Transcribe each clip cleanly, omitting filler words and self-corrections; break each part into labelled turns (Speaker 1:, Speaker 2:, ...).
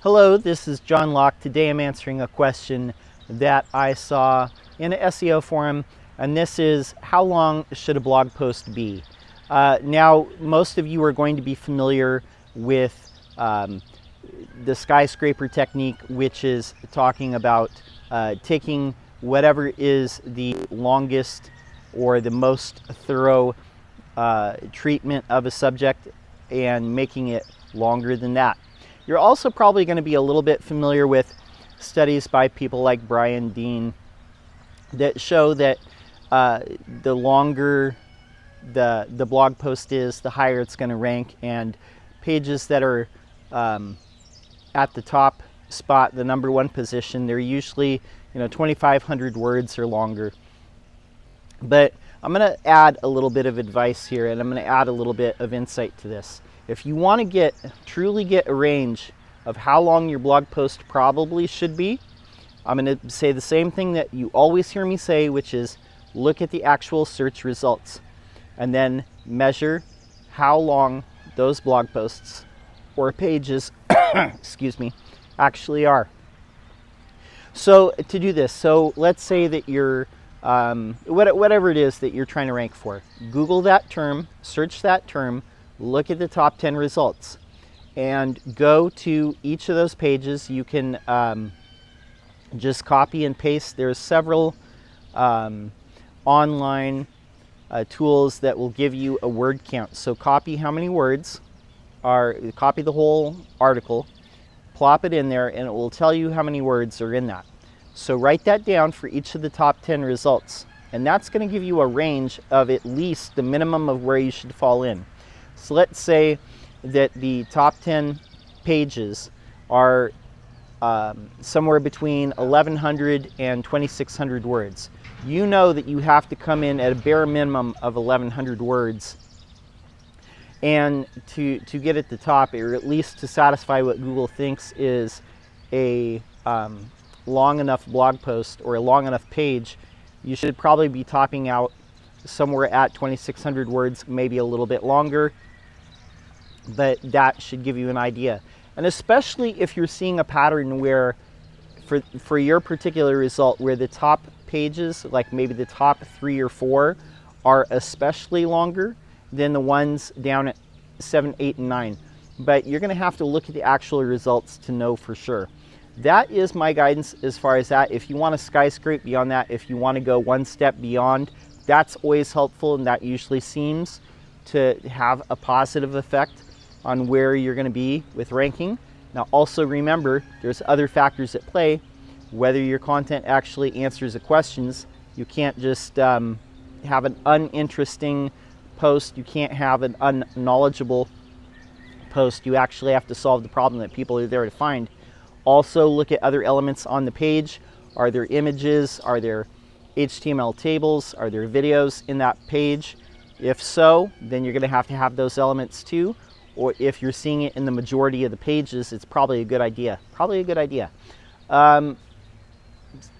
Speaker 1: Hello, this is John Locke. Today I'm answering a question that I saw in an SEO forum, and this is, how long should a blog post be? Now, most of you are going to be familiar with the skyscraper technique, which is talking about taking whatever is the longest or the most thorough treatment of a subject and making it longer than that. You're also probably going to be a little bit familiar with studies by people like Brian Dean that show that the longer the blog post is, the higher it's going to rank, and pages that are at the top spot, the number one position, they're usually 2,500 words or longer. But I'm going to add a little bit of advice here, and I'm going to add a little bit of insight to this. If you want to truly get a range of how long your blog post probably should be, I'm going to say the same thing that you always hear me say, which is look at the actual search results and then measure how long those blog posts or pages excuse me, actually are. So to do this, so let's say that you're whatever it is that you're trying to rank for, Google that term, search that term, look at the top 10 results, and go to each of those pages. You can just copy and paste. There's several online tools that will give you a word count. So copy how many words copy the whole article, plop it in there, and it will tell you how many words are in that. So write that down for each of the top 10 results, and that's going to give you a range of at least the minimum of where you should fall in. So let's say that the top 10 pages are somewhere between 1,100 and 2,600 words. You know that you have to come in at a bare minimum of 1,100 words, and to get at the top, or at least to satisfy what Google thinks is a long enough blog post or a long enough page, you should probably be topping out somewhere at 2,600 words, maybe a little bit longer, but that should give you an idea. And especially if you're seeing a pattern where for your particular result, where the top pages, like maybe the top 3 or 4, are especially longer than the ones down at 7, 8, and 9. But you're going to have to look at the actual results to know for sure. That is my guidance as far as that. If you want to skyscrape beyond that, if you want to go one step beyond, that's always helpful, and that usually seems to have a positive effect on where you're going to be with ranking. Now also remember, there's other factors at play. Whether your content actually answers the questions. You can't just have an uninteresting post. You can't have an unknowledgeable post. You actually have to solve the problem that people are there to find. Also look at other elements on the page. Are there images? Are there HTML tables? Are there videos in that page? If so, then you're going to have those elements too. Or if you're seeing it in the majority of the pages, it's probably a good idea. Probably a good idea. And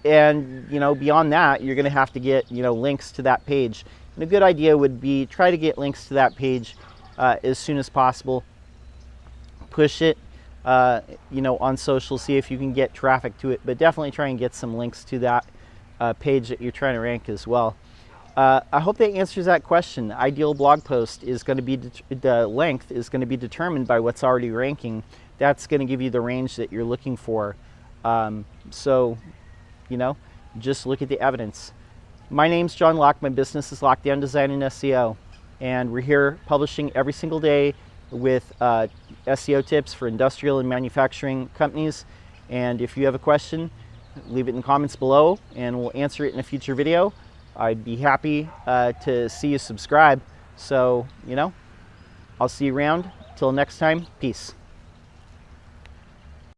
Speaker 1: beyond that, you're going to have to get links to that page. And a good idea would be try to get links to that page as soon as possible. Push it on social, see if you can get traffic to it, but definitely try and get some links to that page that you're trying to rank as well. I hope that answers that question. The ideal blog post is going to be, the length is going to be determined by what's already ranking. That's going to give you the range that you're looking for. So, just look at the evidence. My name's John Locke. My business is Lockdown Design and SEO. And we're here publishing every single day with SEO tips for industrial and manufacturing companies. And if you have a question, leave it in the comments below and we'll answer it in a future video. I'd be happy to see you subscribe. So, I'll see you around. Till next time, peace.